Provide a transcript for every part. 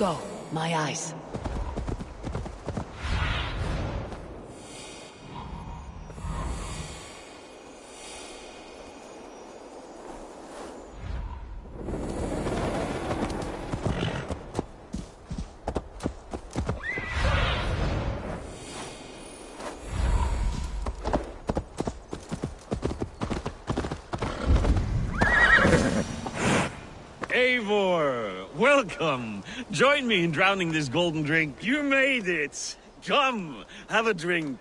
go. My eyes. Eivor, welcome. Join me in drowning this golden drink. You made it. Come, have a drink.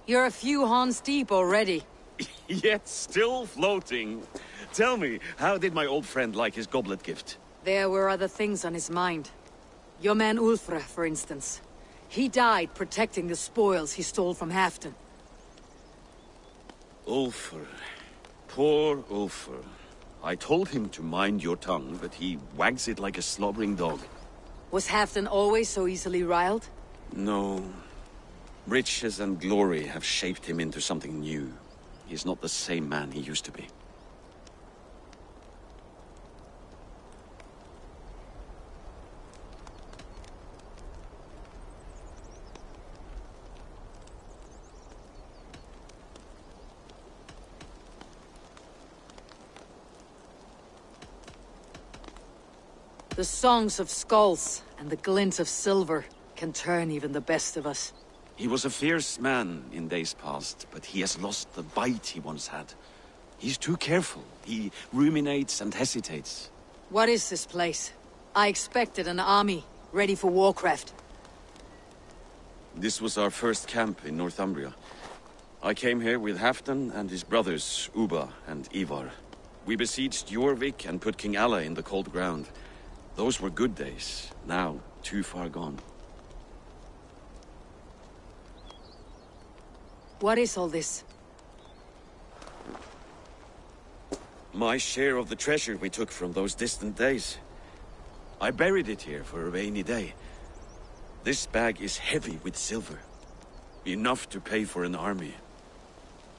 You're a few horns deep already. Yet still floating. Tell me, how did my old friend like his goblet gift? There were other things on his mind. Your man Ulfre, for instance. He died protecting the spoils he stole from Halfdan. Ulfr. Poor Ulfr. I told him to mind your tongue, but he wags it like a slobbering dog. Was Halfdan always so easily riled? No. Riches and glory have shaped him into something new. He's not the same man he used to be. The songs of skulls and the glint of silver can turn even the best of us. He was a fierce man in days past, but he has lost the bite he once had. He's too careful. He ruminates and hesitates. What is this place? I expected an army, ready for warcraft. This was our first camp in Northumbria. I came here with Halfdan and his brothers, Ubba and Ivar. We besieged Jorvik and put King Alla in the cold ground. Those were good days, now too far gone. What is all this? My share of the treasure we took from those distant days. I buried it here for a rainy day. This bag is heavy with silver. Enough to pay for an army.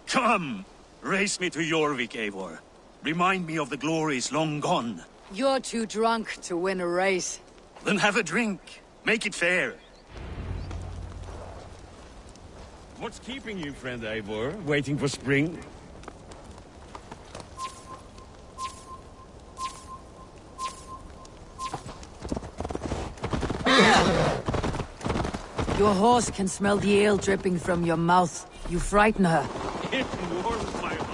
Come! Race me to Jorvik, Eivor. Remind me of the glories long gone. You're too drunk to win a race. Then have a drink. Make it fair. What's keeping you, friend Eivor? Waiting for spring? Your horse can smell the ale dripping from your mouth. You frighten her. It warms my heart.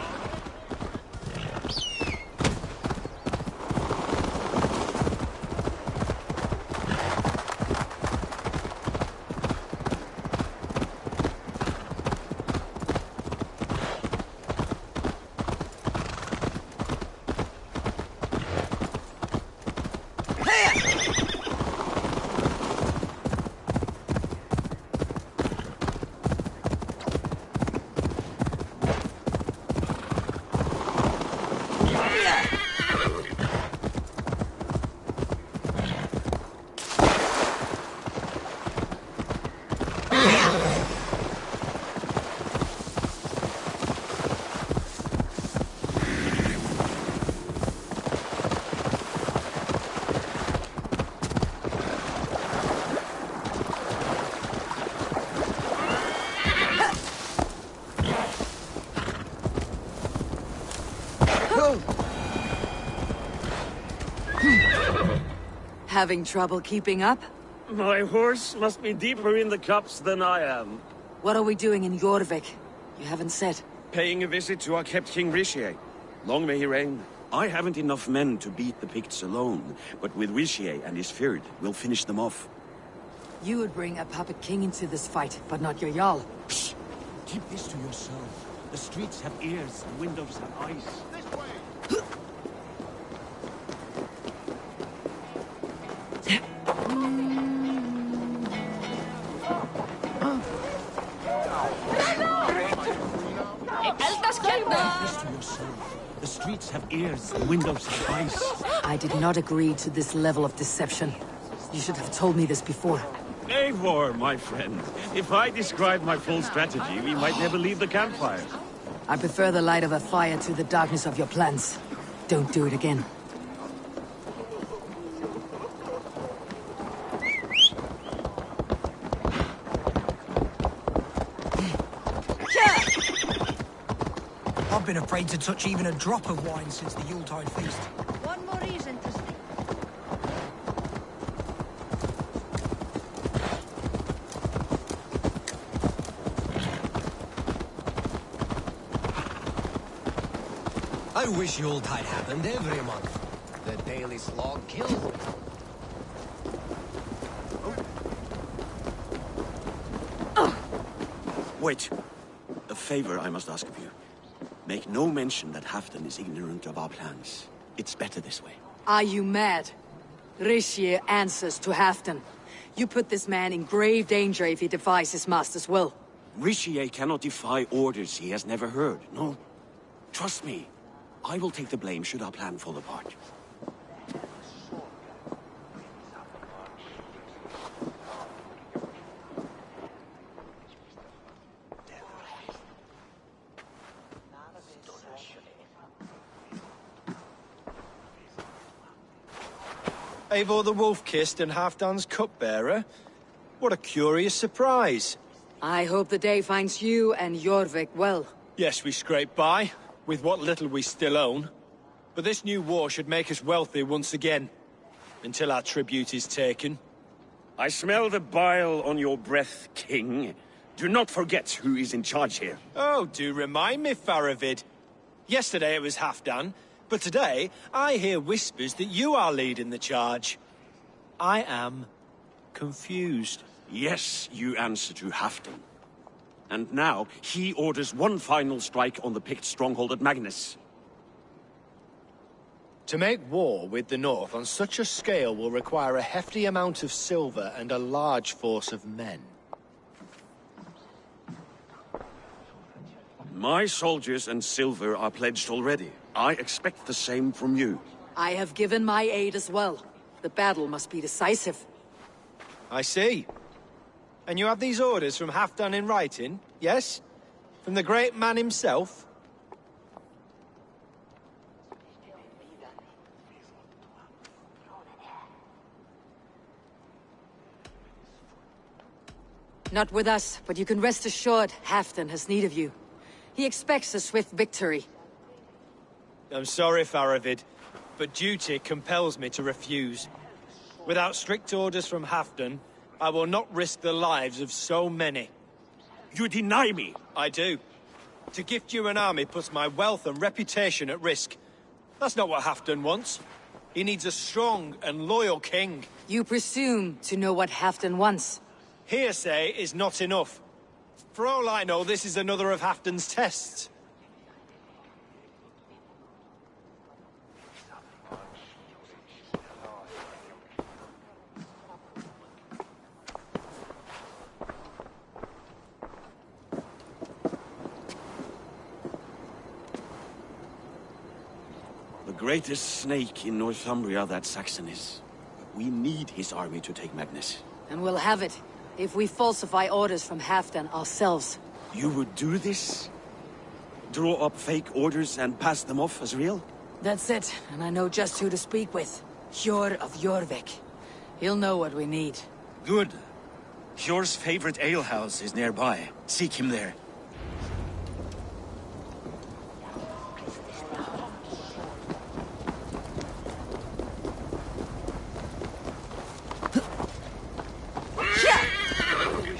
Having trouble keeping up? My horse must be deeper in the cups than I am. What are we doing in Jorvik? You haven't said. Paying a visit to our kept King Rishi. Long may he reign. I haven't enough men to beat the Picts alone, but with Rishi and his Fyrd, we'll finish them off. You would bring a puppet king into this fight, but not your Jarl. Psst. Keep this to yourself. The streets have ears and windows have eyes. This way! The streets have ears, the windows have eyes. I did not agree to this level of deception. You should have told me this before. Eivor, my friend. If I described my full strategy, we might never leave the campfire. I prefer the light of a fire to the darkness of your plans. Don't do it again. I've been afraid to touch even a drop of wine since the Yuletide feast. One more reason to stay. I wish Yuletide happened every month. The daily slog kills me. Wait. A favor I must ask of you. Make no mention that Halfdan is ignorant of our plans. It's better this way. Are you mad? Rishi answers to Halfdan. You put this man in grave danger if he defies his master's will. Rishi cannot defy orders he has never heard, no? Trust me. I will take the blame should our plan fall apart. Eivor the Wolf-Kissed and Halfdan's cupbearer? What a curious surprise. I hope the day finds you and Jorvik well. Yes, we scraped by, with what little we still own. But this new war should make us wealthy once again. Until our tribute is taken. I smell the bile on your breath, King. Do not forget who is in charge here. Oh, do remind me, Faravid. Yesterday it was Halfdan, but today I hear whispers that you are leading the charge. I am confused. Yes, you answer to Halfdan. And now, he orders one final strike on the Pict stronghold at Magnus. To make war with the North on such a scale will require a hefty amount of silver and a large force of men. My soldiers and silver are pledged already. I expect the same from you. I have given my aid as well. The battle must be decisive. I see. And you have these orders from Halfdan in writing, yes? From the great man himself? Not with us, but you can rest assured Halfdan has need of you. He expects a swift victory. I'm sorry, Faravid, but duty compels me to refuse. Without strict orders from Halfdan, I will not risk the lives of so many. You deny me! I do. To gift you an army puts my wealth and reputation at risk. That's not what Halfdan wants. He needs a strong and loyal king. You presume to know what Halfdan wants. Hearsay is not enough. For all I know, this is another of Halfdan's tests. The greatest snake in Northumbria that Saxon is. We need his army to take Magnus. And we'll have it, if we falsify orders from Halfdan ourselves. You would do this? Draw up fake orders and pass them off as real? That's it, and I know just who to speak with. Hjor of Jorvik. He'll know what we need. Good. Hjor's favorite alehouse is nearby. Seek him there.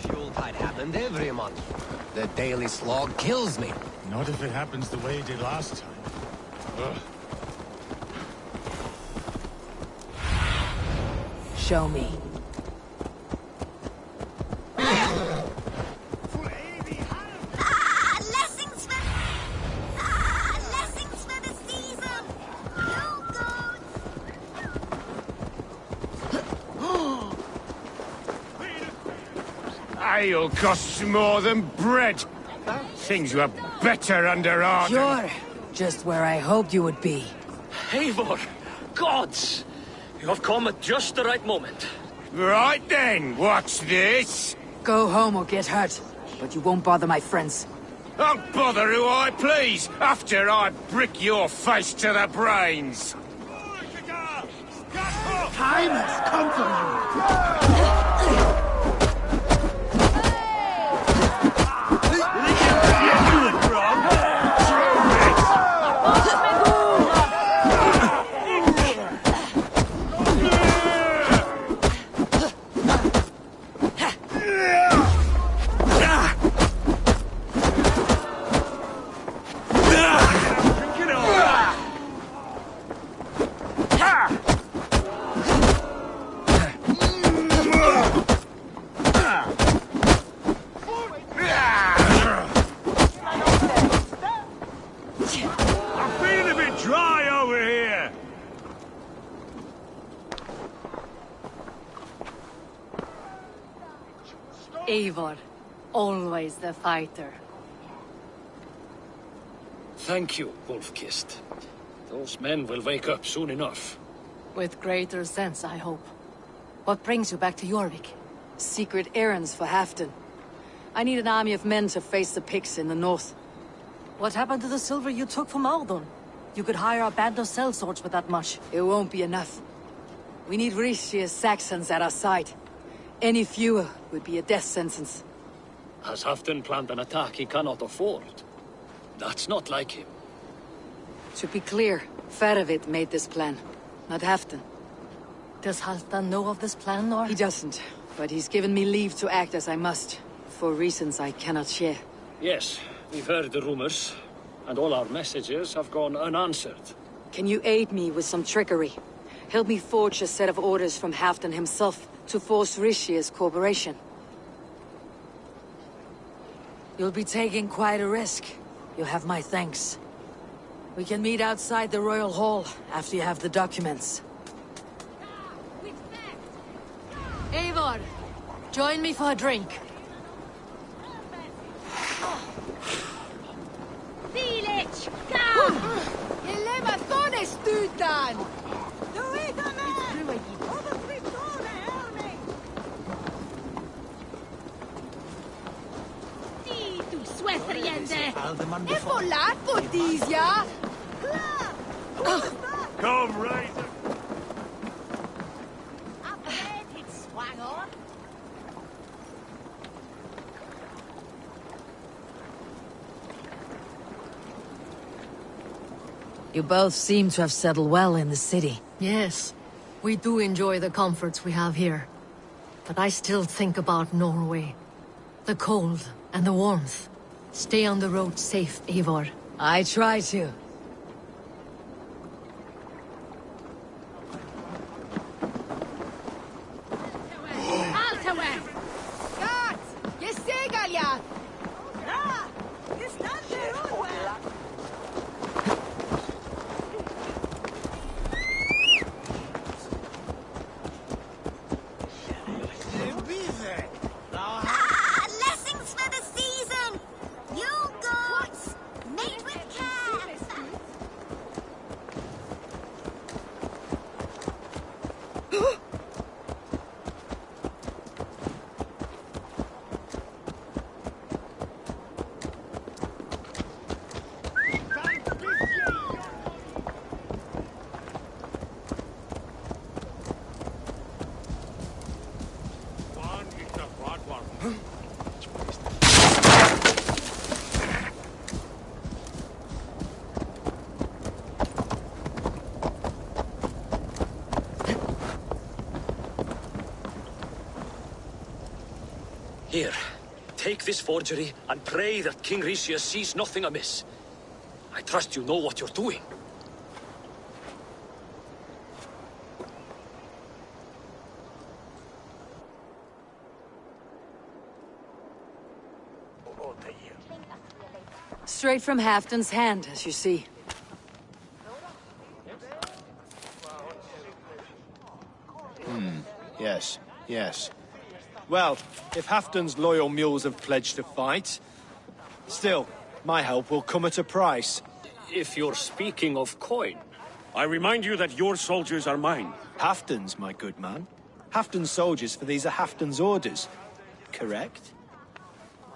Yuletide happened every month. The daily slog kills me. Not if it happens the way it did last time. Ugh. Show me. Ale costs more than bread. Things were better under Arden. Hjor, just where I hoped you would be. Eivor! Gods! You have come at just the right moment. Right then, what's this? Go home or get hurt, but you won't bother my friends. I'll bother who I please, after I brick your face to the brains. Time has come for you! Eivor, always the fighter. Thank you, Wolf-Kissed. Those men will wake up soon enough. With greater sense, I hope. What brings you back to Jorvik? Secret errands for Halfdan. I need an army of men to face the Picts in the north. What happened to the silver you took from Aldon? You could hire a band of sellswords with that much. It won't be enough. We need Rishia's Saxons at our side. Any fewer would be a death sentence. Has Halfdan planned an attack he cannot afford? That's not like him. To be clear, Faravid made this plan, not Halfdan. Does Halfdan know of this plan, or...? He doesn't, but he's given me leave to act as I must, for reasons I cannot share. Yes, we've heard the rumors, and all our messages have gone unanswered. Can you aid me with some trickery? Help me forge a set of orders from Halfdan himself to force Rishia's cooperation. You'll be taking quite a risk. You'll have my thanks. We can meet outside the Royal Hall after you have the documents. Eivor, join me for a drink. Village, come! Eleva tone stutan! Du sweatriende! E volat Bodisia! Come, right. You both seem to have settled well in the city. Yes, we do enjoy the comforts we have here. But I still think about Norway. The cold and the warmth. Stay on the road safe, Eivor. I try to. Altawen! Gat! Gestegalia! Blessings for the season! You goats! Mate with care! Here, take this forgery and pray that King Rishia sees nothing amiss. I trust you know what you're doing. Straight from Halfdan's hand, as you see. Yes, yes. Well, if Halfdan's loyal mules have pledged to fight, still, my help will come at a price. If you're speaking of coin... I remind you that your soldiers are mine. Halfdan's, my good man. Halfdan's soldiers, for these are Halfdan's orders. Correct?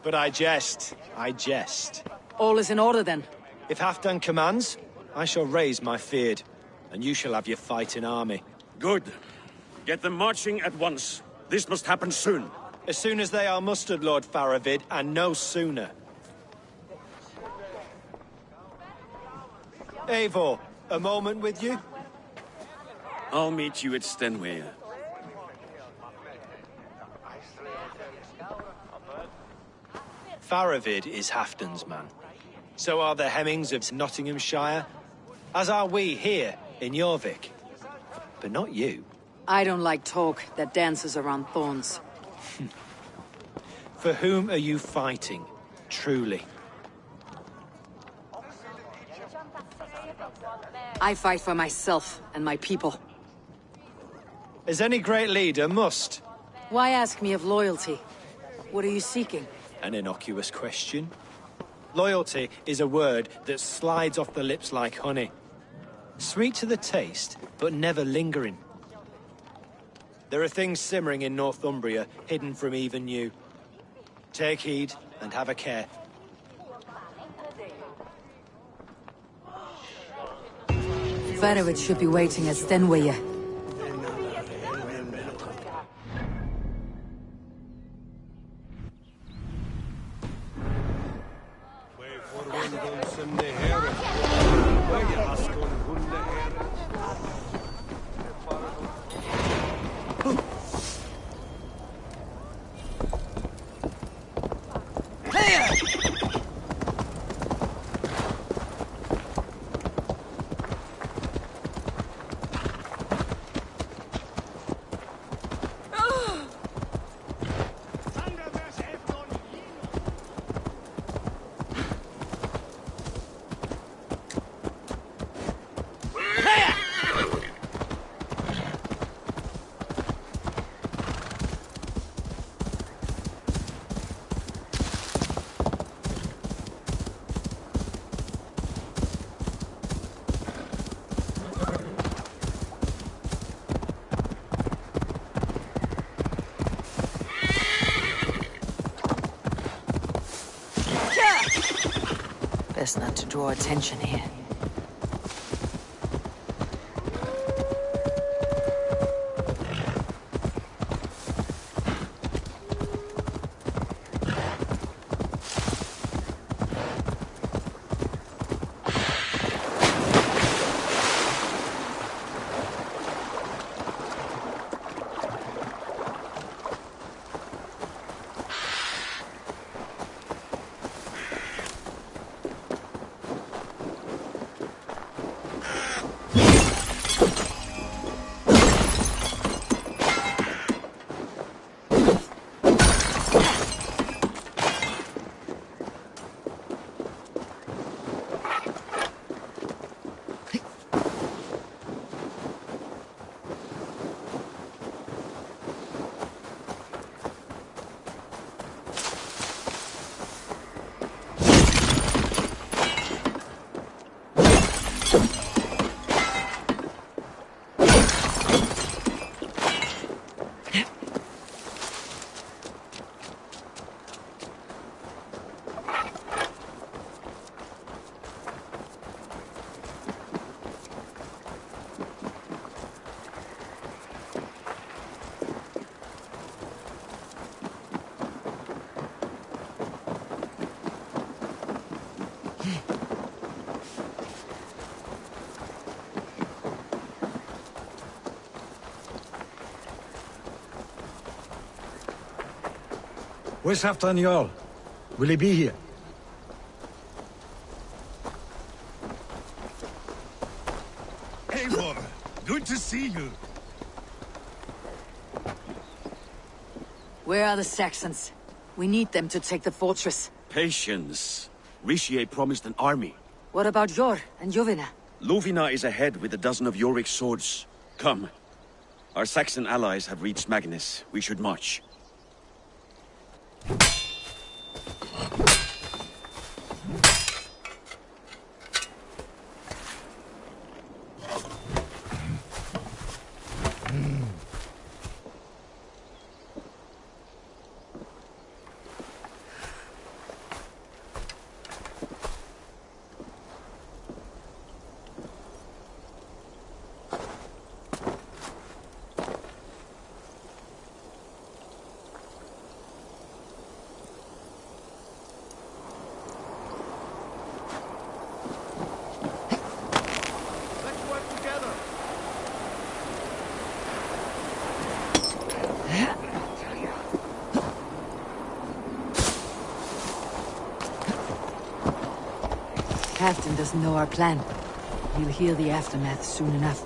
But I jest. I jest. All is in order, then. If Halfdan commands, I shall raise my feared, and you shall have your fighting army. Good. Get them marching at once. This must happen soon. As soon as they are mustered, Lord Faravid, and no sooner. Eivor, a moment with you? I'll meet you at Stenway. Faravid is Halfdan's man. So are the Hemmings of Nottinghamshire, as are we here in Jorvik. But not you. I don't like talk that dances around thorns. For whom are you fighting, truly? I fight for myself and my people. As any great leader must. Why ask me of loyalty? What are you seeking? An innocuous question. Loyalty is a word that slides off the lips like honey. Sweet to the taste, but never lingering. There are things simmering in Northumbria, hidden from even you. Take heed and have a care. Varovich should be waiting at Stenweye. Best not to draw attention here. Where's Halfdan Jarl? Will he be here? Eivor, good to see you. Where are the Saxons? We need them to take the fortress. Patience. Rishi promised an army. What about Jor and Jovina? Lovina is ahead with a dozen of Yorik's swords. Come. Our Saxon allies have reached Magnus. We should march. Halfdan doesn't know our plan. He'll hear the aftermath soon enough.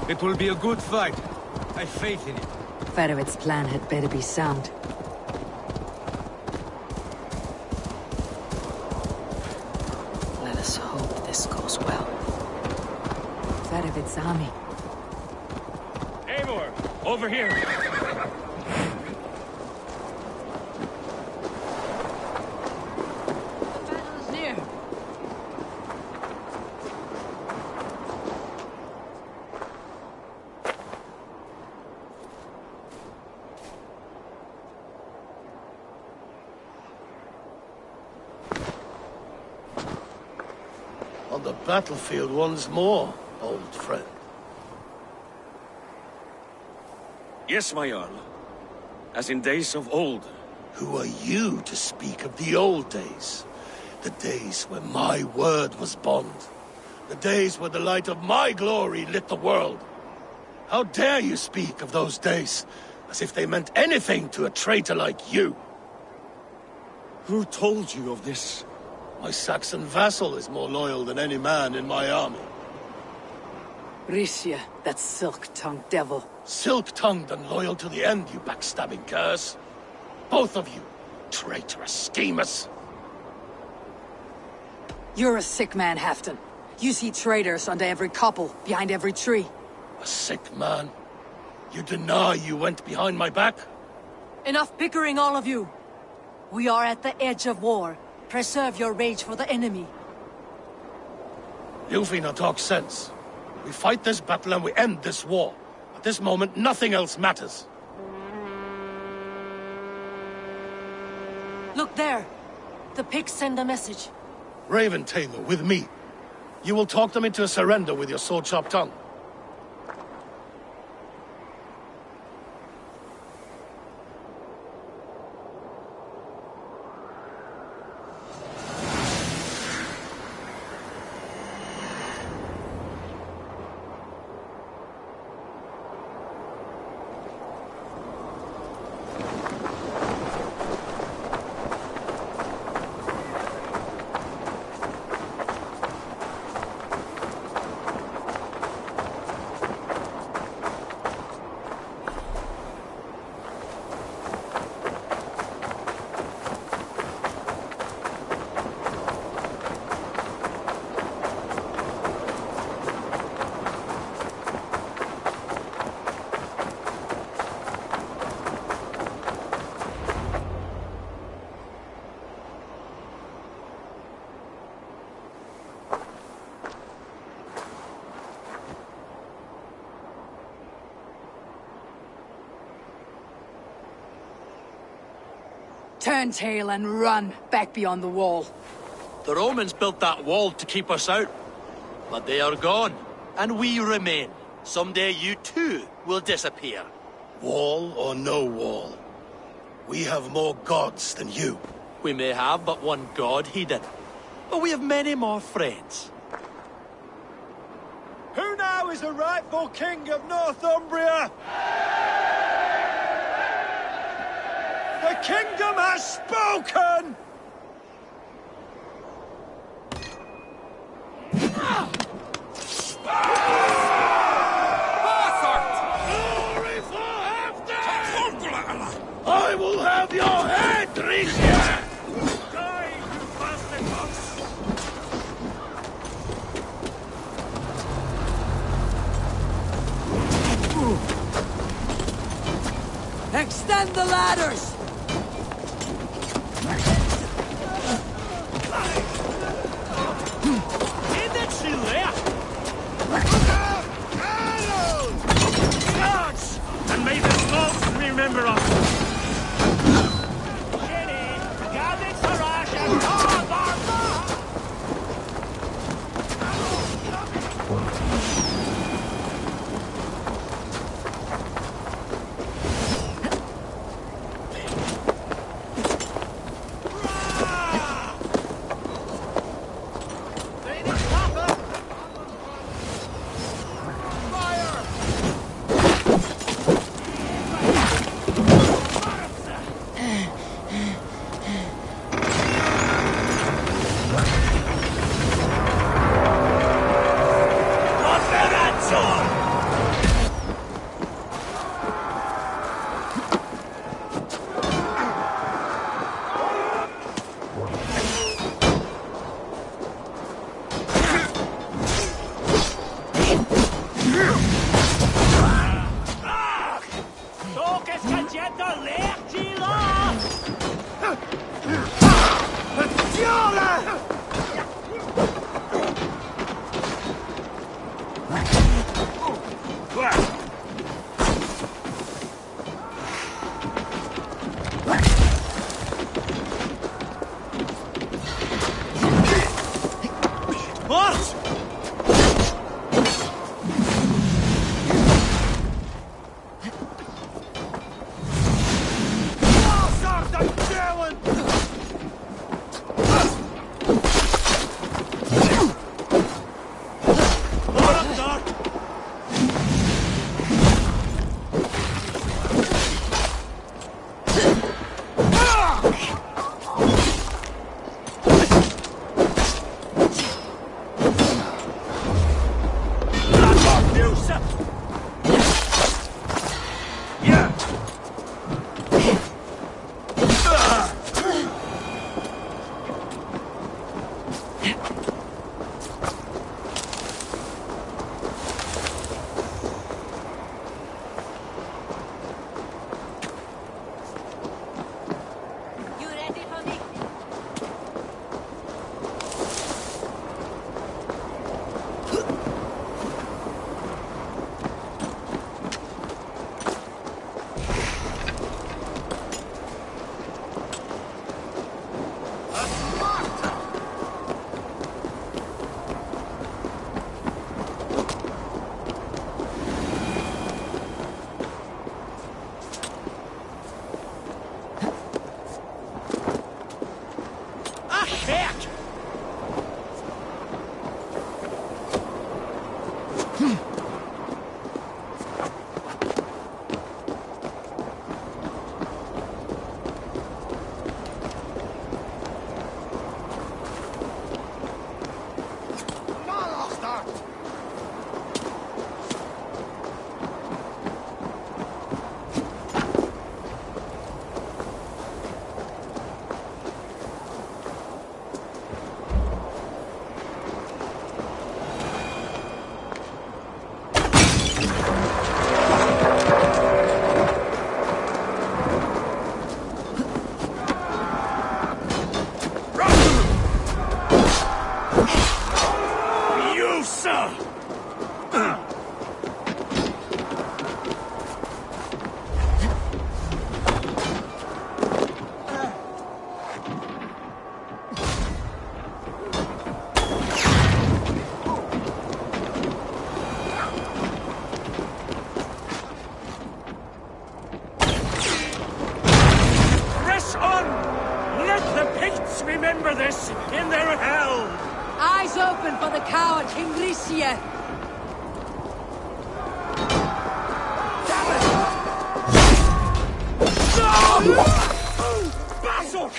It will be a good fight. I've faith in it. Ferovit's plan had better be sound. Let us hope this goes well. Ferovit's army. Eivor, over here. Battle's near. On the battlefield once more, old friend. Yes, my Jarl. As in days of old. Who are you to speak of the old days? The days when my word was bond. The days where the light of my glory lit the world. How dare you speak of those days, as if they meant anything to a traitor like you? Who told you of this? My Saxon vassal is more loyal than any man in my army. Risha, that silk-tongued devil. Silk-tongued and loyal to the end, you backstabbing curse. Both of you, traitorous schemers. You're a sick man, Halfdan. You see traitors under every couple, behind every tree. A sick man? You deny you went behind my back? Enough bickering, all of you! We are at the edge of war. Preserve your rage for the enemy. Ljufina talks sense. We fight this battle and we end this war. At this moment, nothing else matters. Look there! The pigs send a message. Raven Tailor, with me. You will talk them into a surrender with your sword-sharp tongue. Turn tail and run back beyond the wall. The Romans built that wall to keep us out. But they are gone, and we remain. Someday you too will disappear. Wall or no wall, we have more gods than you. We may have but one god, Hedon. But we have many more friends. Who now is the rightful king of Northumbria? The kingdom has spoken! Glory for Halfdan! I will have your head, Risha! Die, you bastard monks! Extend the ladders! Charge! And may the skulls remember us! kerk! Remember this in their hell! Eyes open for the coward King Ricia! Basil!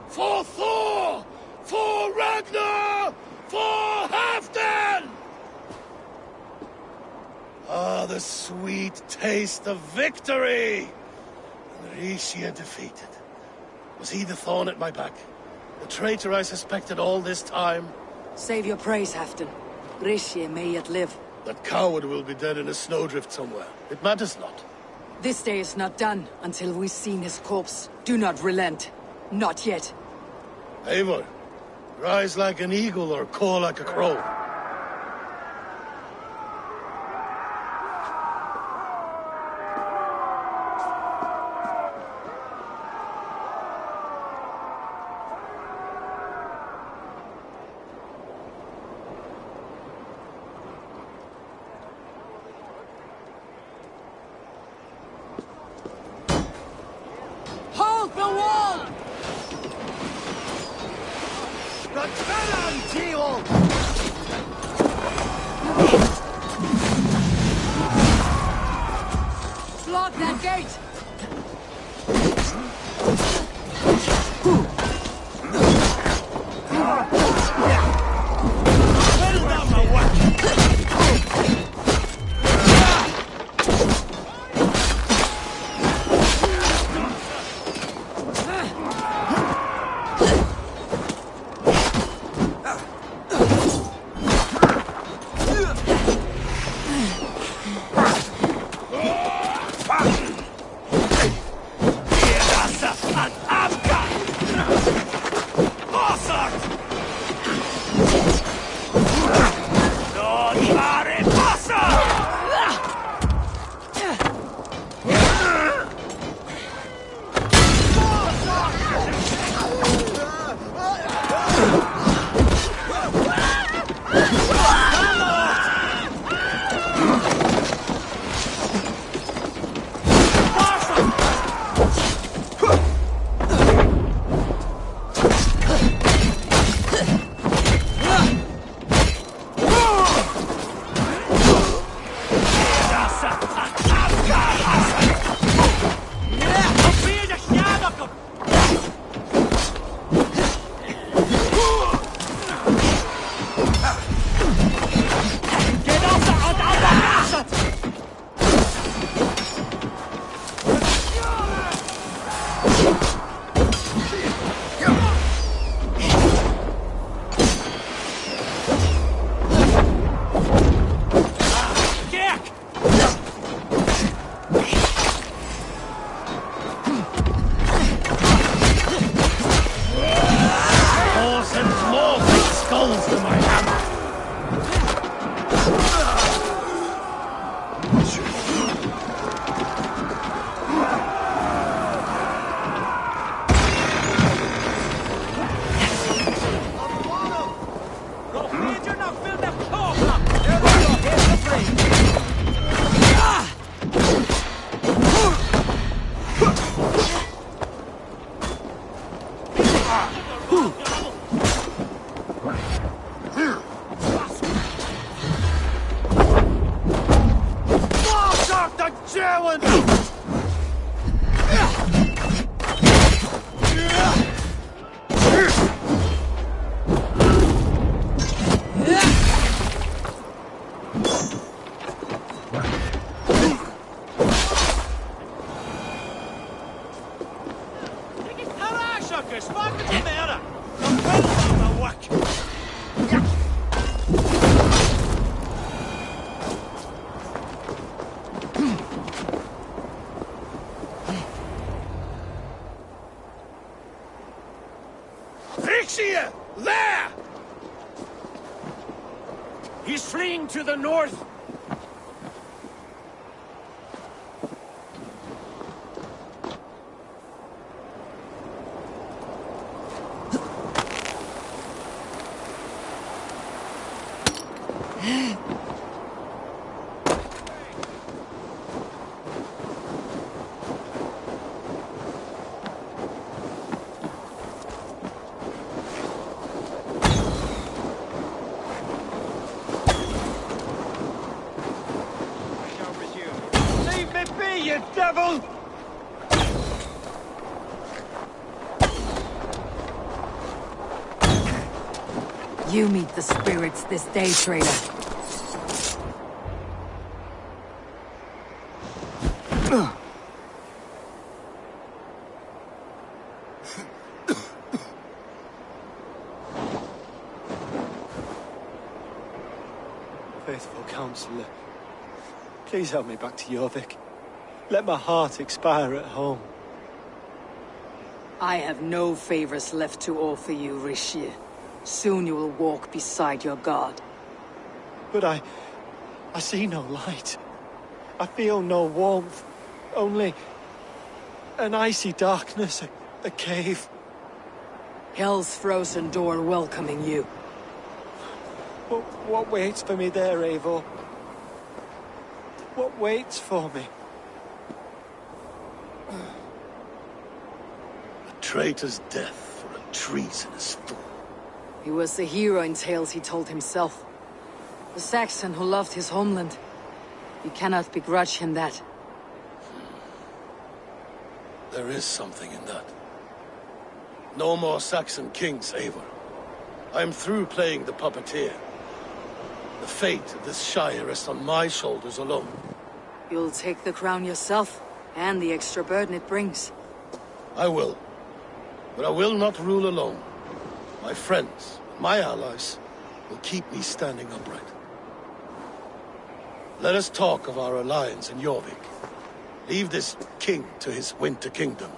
For Thor! For Ragnar! For Halfdan! Ah, the sweet taste of victory! And Ricia defeated. Was he the thorn at my back? The traitor I suspected all this time? Save your praise, Halfdan. Ricia may yet live. That coward will be dead in a snowdrift somewhere. It matters not. This day is not done until we've seen his corpse. Do not relent. Not yet. Eivor, rise like an eagle or caw like a crow. Hold the wall! Block that gate! An Amka! It's fucking the matter! I'm well on my work! Fixia! There! He's fleeing to the north. You devil! You meet the spirits this day, traitor. Faithful counselor, please help me back to Jorvik. Let my heart expire at home. I have no favors left to offer you, Rishi. Soon you will walk beside your god. But I see no light. I feel no warmth. Only an icy darkness, a cave. Hell's frozen door welcoming you. What waits for me there, Eivor? What waits for me? A traitor's death for a treasonous fool. He was the hero in tales he told himself. The Saxon who loved his homeland. You cannot begrudge him that. There is something in that. No more Saxon kings, Eivor. I am through playing the puppeteer. The fate of this shire rests on my shoulders alone. You'll take the crown yourself, and the extra burden it brings. I will. But I will not rule alone. My friends, my allies, will keep me standing upright. Let us talk of our alliance in Jorvik. Leave this king to his winter kingdom.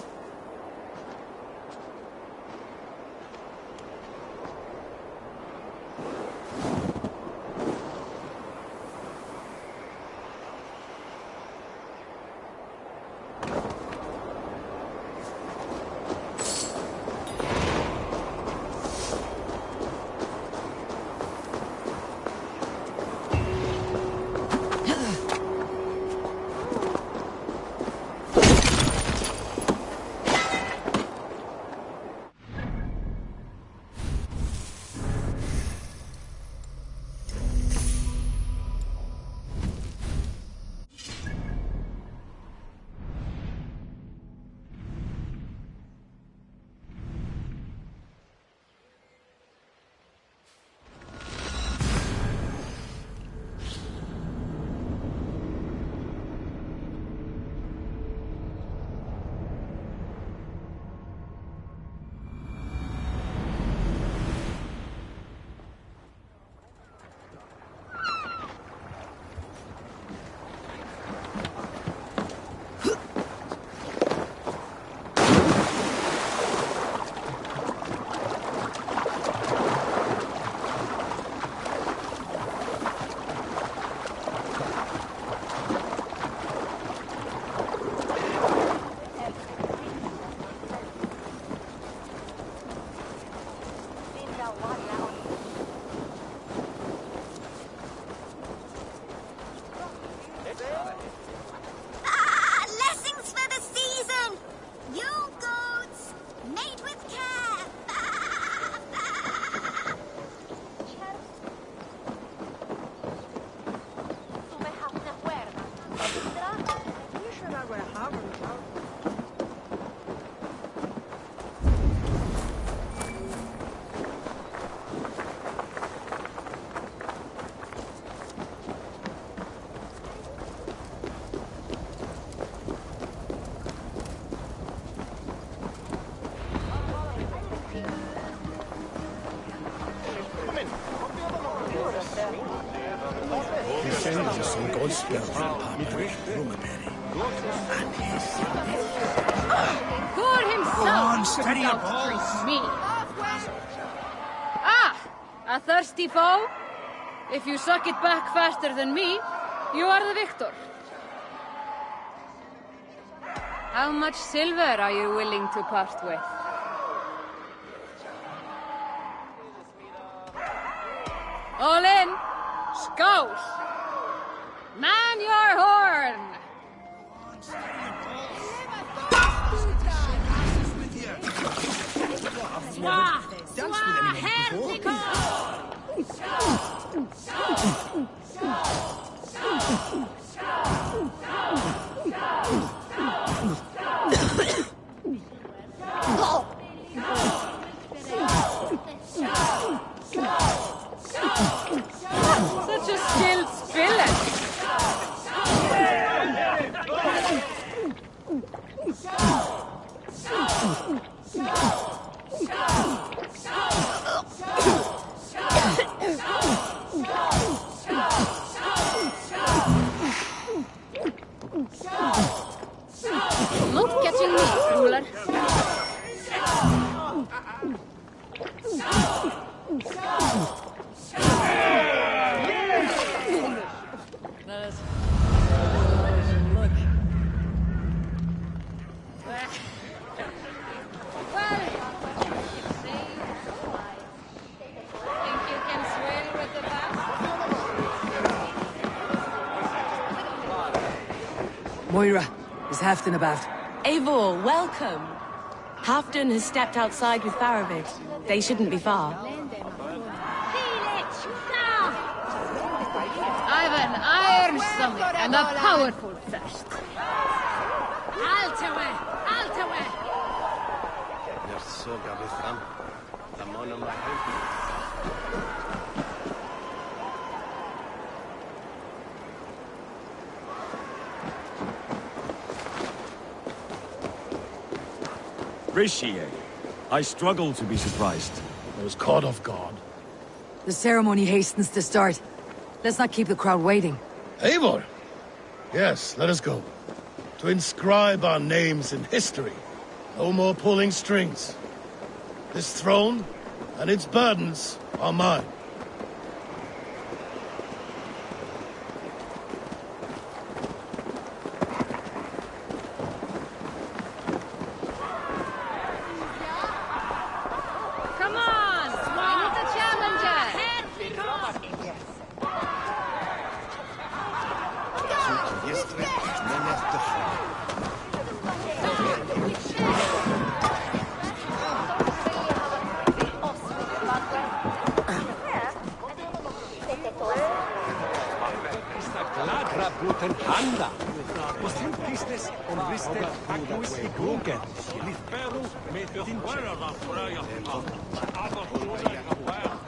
Old spell from Papa, Rumaberry. And his... God himself! Go on, steady your out to balls. treat me. Ah! A thirsty foe? If you suck it back faster than me, you are the victor. How much silver are you willing to part with? All in! Scout! Man your horn! Swah! Swah! Hertico! Such a skilled spiller! Not catching me, ruler. Moira, is Halfdan about? Eivor, welcome. Halfdan has stepped outside with Faravid. They shouldn't be far. I've an iron stomach and a powerful thirst. Altawe! Altawe! Rishi, I struggle to be surprised. I was caught off guard. The ceremony hastens to start. Let's not keep the crowd waiting. Eivor! Yes, let us go. To inscribe our names in history. No more pulling strings. This throne and its burdens are mine. Come on! We need a challenger!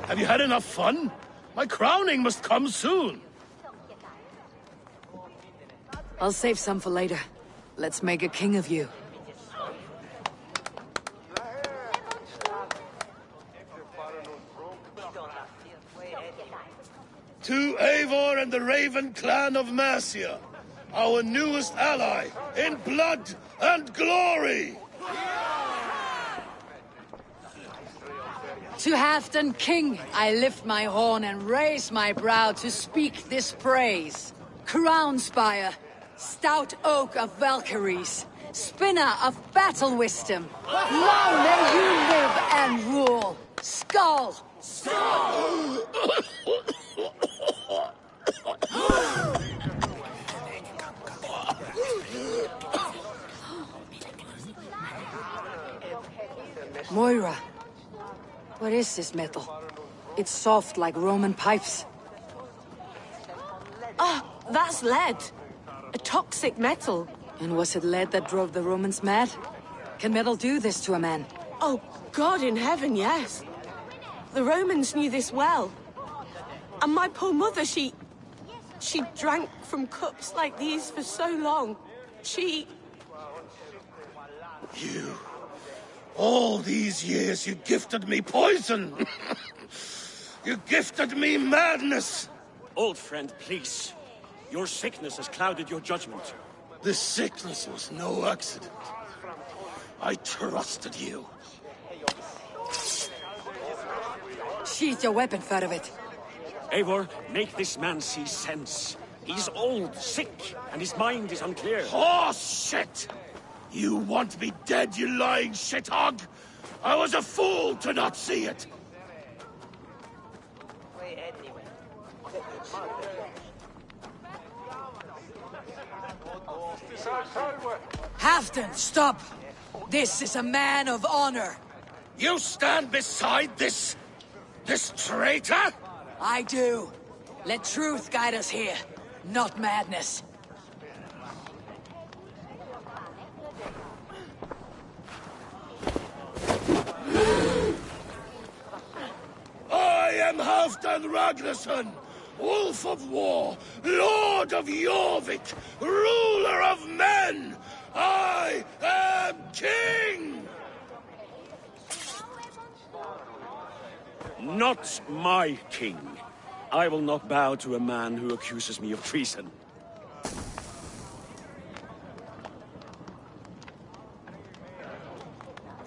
Have you had enough fun? My crowning must come soon. I'll save some for later. Let's make a king of you. To Eivor and the Raven clan of Mercia, our newest ally in blood and glory! To Halfdan King, I lift my horn and raise my brow to speak this praise. Crown spire, stout oak of Valkyries, spinner of battle wisdom. Long may you live and rule. Skull! Skull! Moira, what is this metal? It's soft like Roman pipes. Ah, that's lead. A toxic metal. And was it lead that drove the Romans mad? Can metal do this to a man? Oh, God in heaven, yes. The Romans knew this well. And my poor mother, she drank from cups like these for so long. You... All these years you gifted me poison! You gifted me madness! Old friend, please. Your sickness has clouded your judgment. This sickness was no accident. I trusted you. Sheath your weapon, Fedovit. Eivor, make this man see sense. He's old, sick, and his mind is unclear. Horse shit! You want me dead, you lying shithog? I was a fool to not see it! Halfdan, stop! This is a man of honor. You stand beside this traitor? I do. Let truth guide us here, not madness. I am Halfdan Ragnarsson, Wolf of War, Lord of Jorvik, ruler of men! I am king! Not my king. I will not bow to a man who accuses me of treason.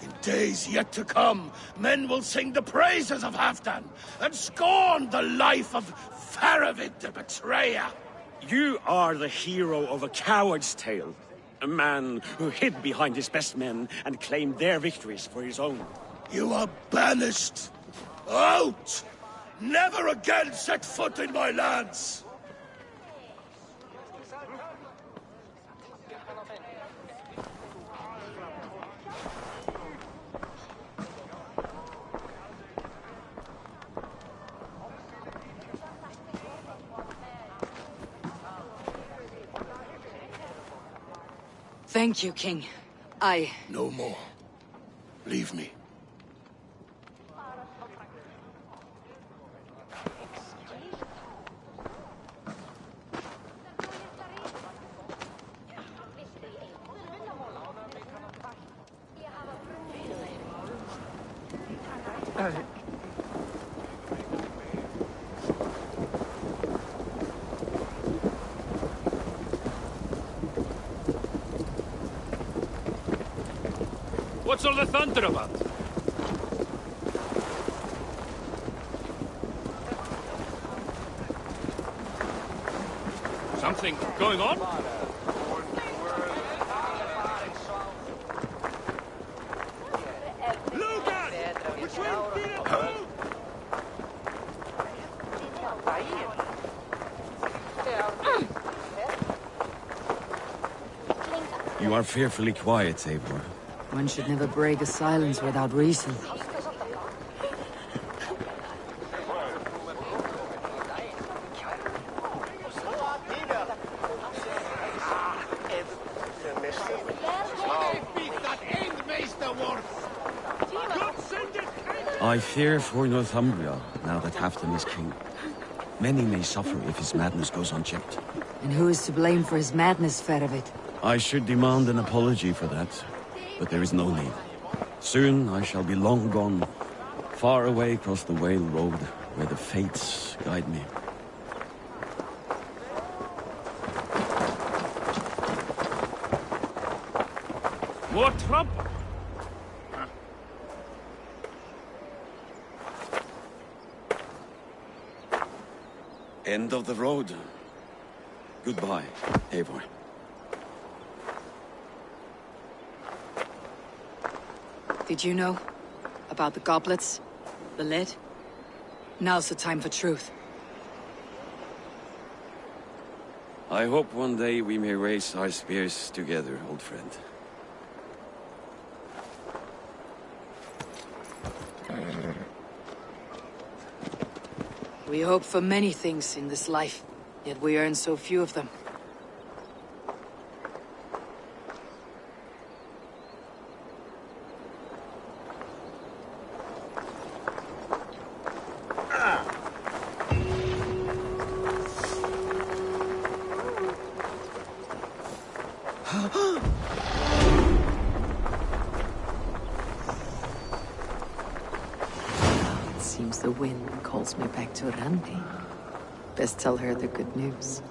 In days yet to come, men will sing the praises of Halfdan and scorn the life of Faravid the betrayer. You are the hero of a coward's tale. A man who hid behind his best men and claimed their victories for his own. You are banished. Out! Never again set foot in my lands! Thank you, King. No more. Leave me. What's all the thunder about? Something going on? You are fearfully quiet, Eivor. One should never break a silence without reason. I fear for Northumbria, now that Halfdan is king. Many may suffer if his madness goes unchecked. And who is to blame for his madness, Fedovit? I should demand an apology for that, but there is no need. Soon I shall be long gone, far away across the Whale Road, where the fates guide me. More trouble? End of the road. Goodbye, Eivor. Did you know? About the goblets? The lead? Now's the time for truth. I hope one day we may raise our spears together, old friend. We hope for many things in this life, yet we earn so few of them. It seems the wind calls me back to Randi. Best tell her the good news.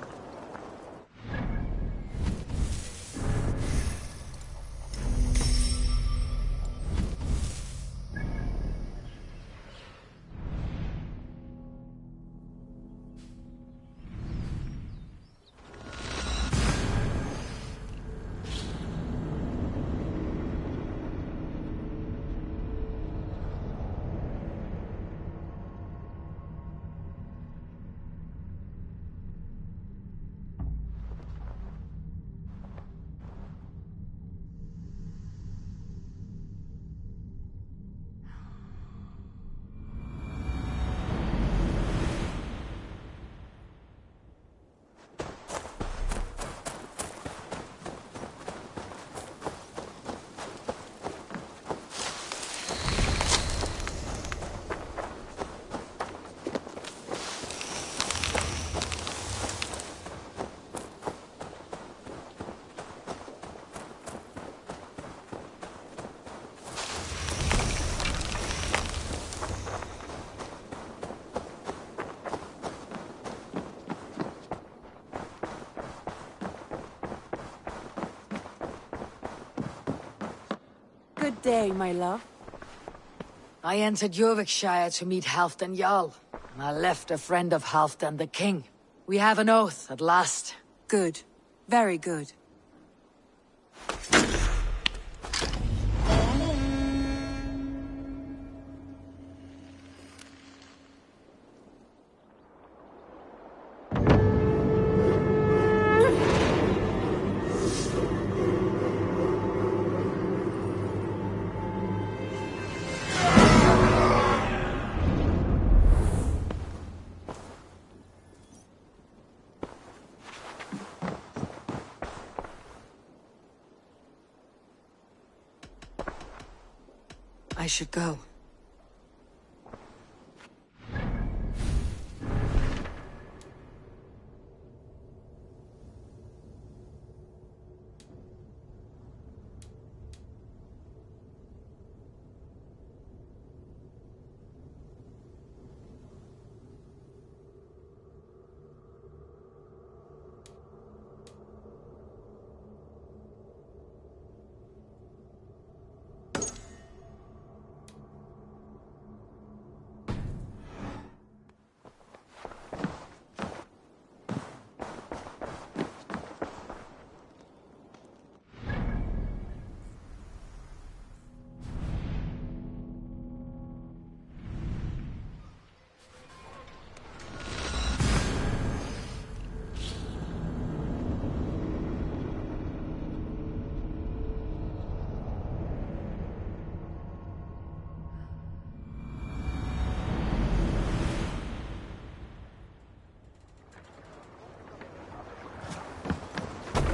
day, my love? I entered Yorkshire to meet Halfdan Jarl, and I left a friend of Halfdan the king. We have an oath at last. Good. Very good. I should go.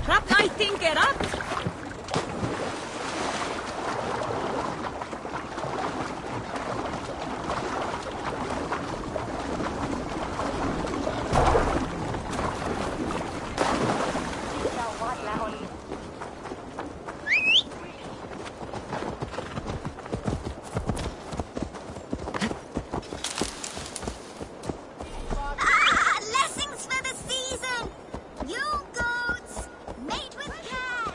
I think it up. Blessings for the season! You goats, made with care!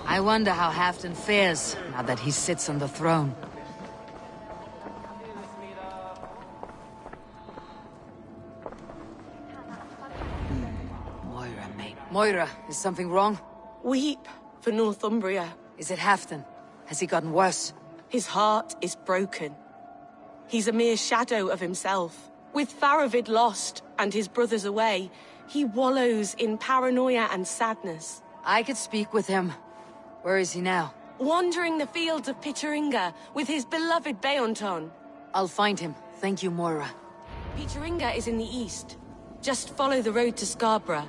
I wonder how Halfdan fares, now that he sits on the throne. Moira, mate. Moira, is something wrong? Weep for Northumbria. Is it Halfdan? Has he gotten worse? His heart is broken. He's a mere shadow of himself. With Faravid lost and his brothers away, he wallows in paranoia and sadness. I could speak with him. Where is he now? Wandering the fields of Pittaringa with his beloved Beonton. I'll find him. Thank you, Moira. Pittaringa is in the east. Just follow the road to Scarborough.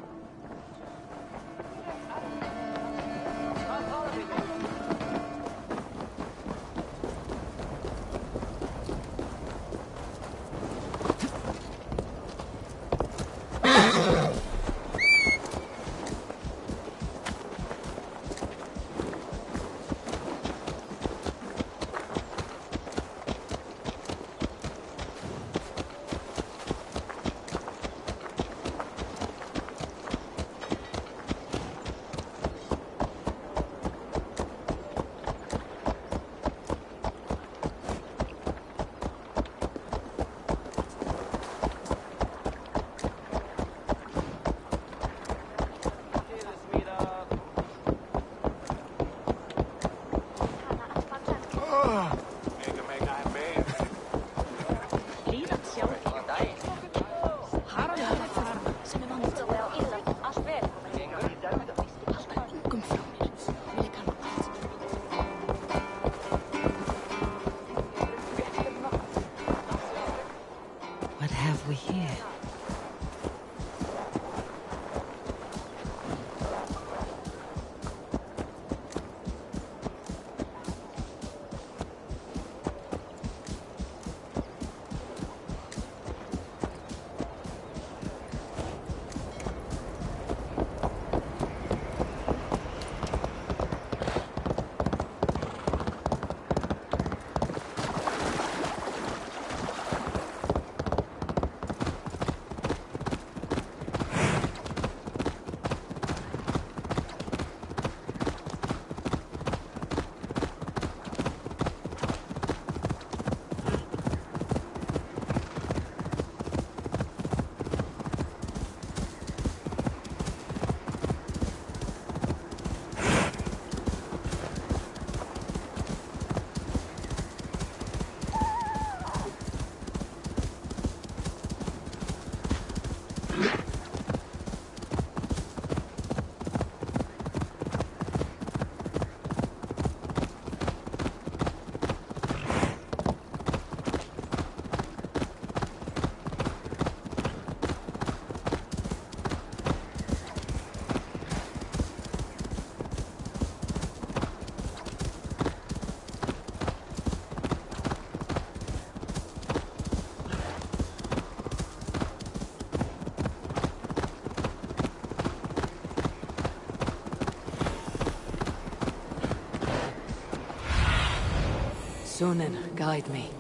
Sunan, guide me.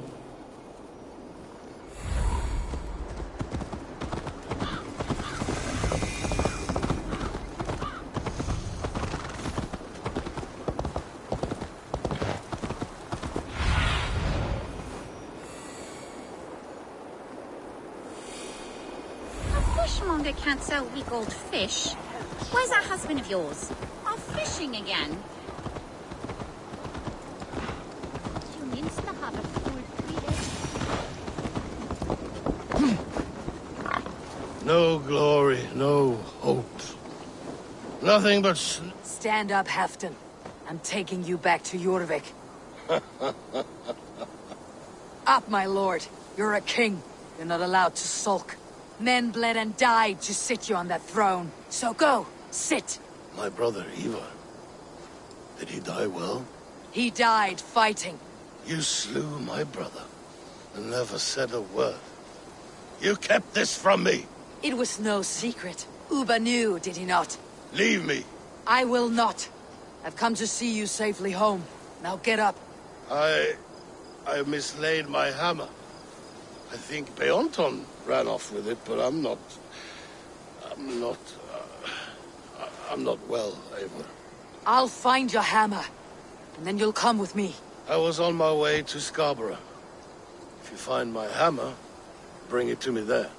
Fishmonger can't sell weak old fish. Where's that husband of yours? Off fishing again? No glory, no hope. Nothing but Stand up, Halfdan. I'm taking you back to Jorvik. Up, my lord. You're a king. You're not allowed to sulk. Men bled and died to sit you on that throne. So go, sit. My brother, Ivar. Did he die well? He died fighting. You slew my brother and never said a word. You kept this from me. It was no secret. Uba knew, did he not? Leave me. I will not. I've come to see you safely home. Now get up. I mislaid my hammer. I think Beonton ran off with it, but I'm not well, Eivor. I'll find your hammer, and then you'll come with me. I was on my way to Scarborough. If you find my hammer, bring it to me there.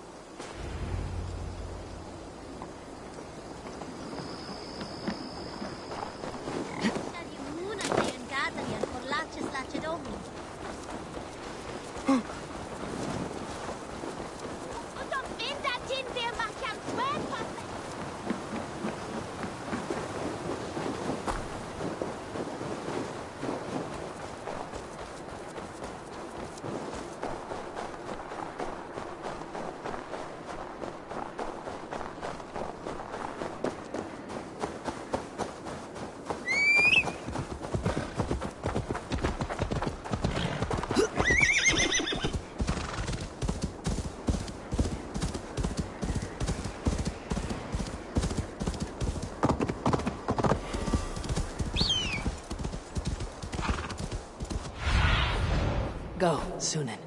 Go, Sunan.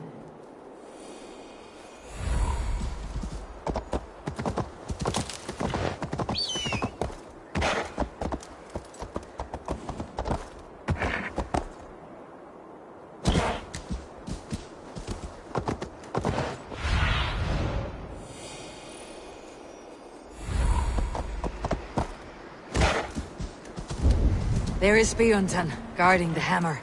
There is Beonton, guarding the hammer.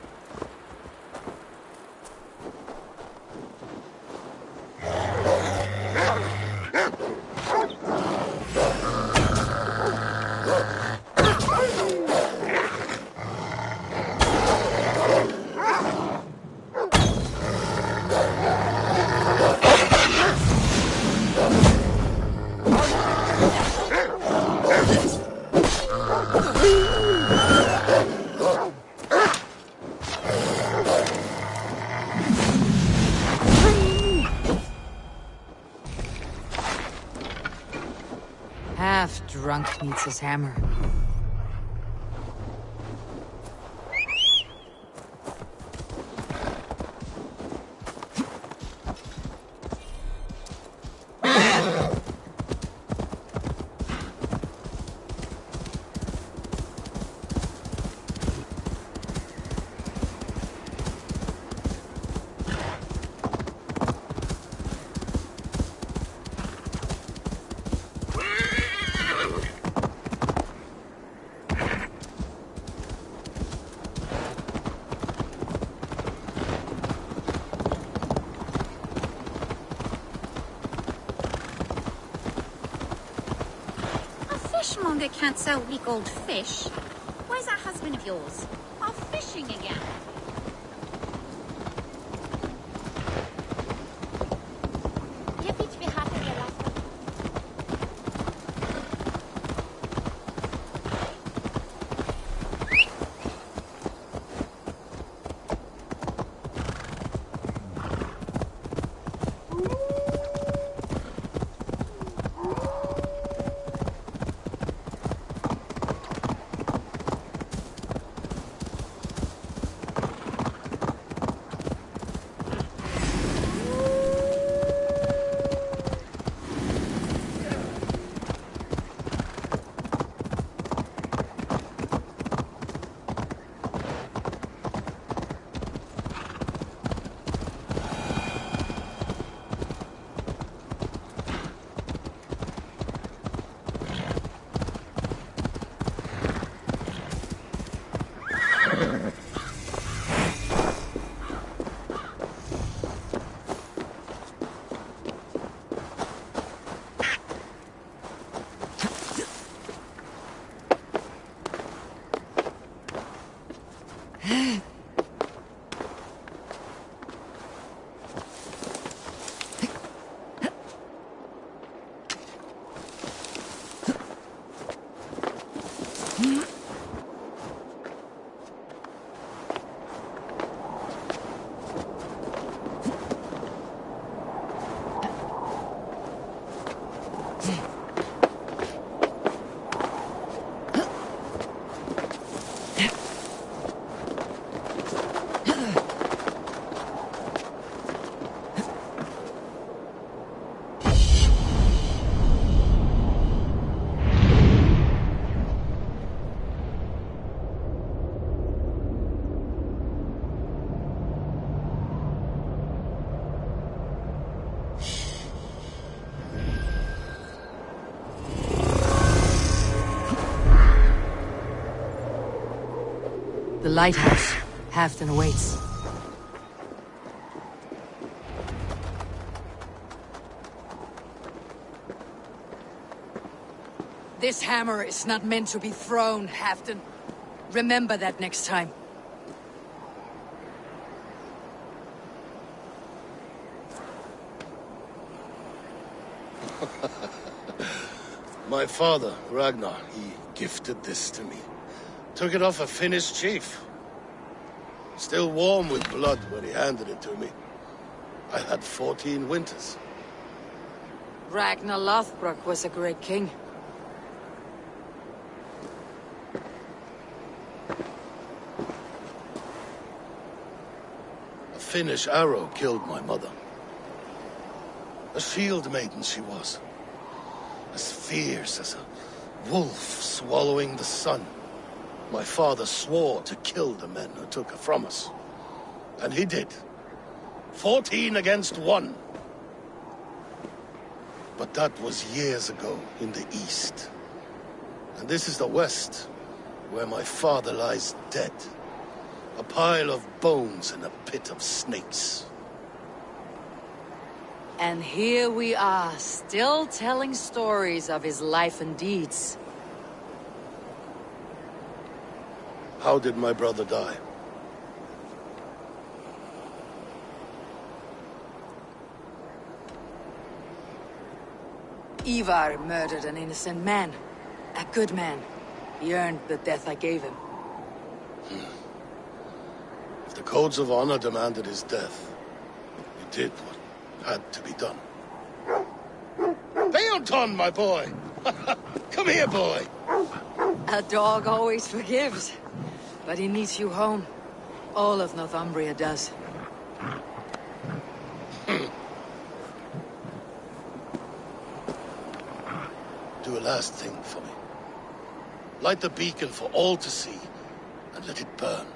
Half drunk needs his hammer. Fishmonger can't sell weak old fish. Where's that husband of yours? Off fishing again. The lighthouse. Halfton awaits. This hammer is not meant to be thrown, Halfton. Remember that next time. My father, Ragnar, he gifted this to me. Took it off a Finnish chief. Still warm with blood when he handed it to me. I had 14 winters. Ragnar Lothbrok was a great king. A Finnish arrow killed my mother. A shield maiden she was. As fierce as a wolf swallowing the sun. My father swore to kill the men who took her from us. And he did. 14 against 1. But that was years ago in the east. And this is the west, where my father lies dead. A pile of bones in a pit of snakes. And here we are, still telling stories of his life and deeds. How did my brother die? Ivar murdered an innocent man. A good man. He earned the death I gave him. If the codes of honor demanded his death, you did what had to be done. Beoton, my boy! Come here, boy! A dog always forgives. But he needs you home. All of Northumbria does. Do a last thing for me. Light the beacon for all to see, and let it burn.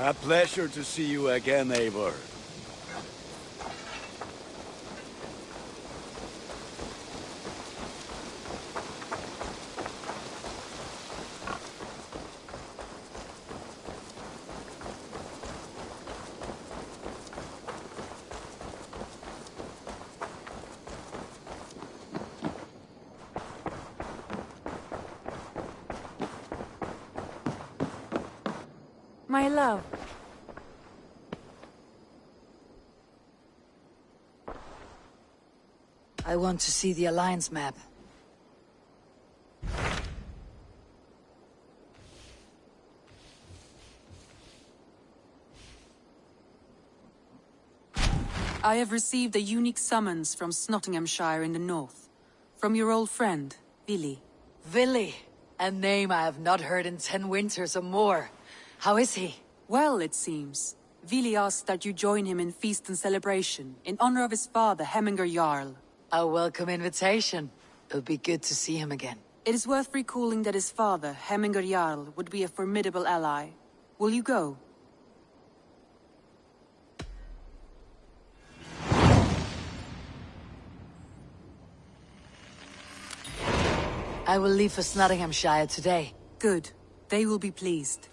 A pleasure to see you again, Eivor. My love. I want to see the Alliance map. I have received a unique summons from Nottinghamshire in the north. From your old friend, Vili. Vili? A name I have not heard in 10 winters or more. How is he? Well, it seems. Vili asked that you join him in feast and celebration, in honor of his father, Hemminger Jarl. A welcome invitation. It would be good to see him again. It is worth recalling that his father, Hemminger Jarl, would be a formidable ally. Will you go? I will leave for Nottinghamshire today. Good. They will be pleased.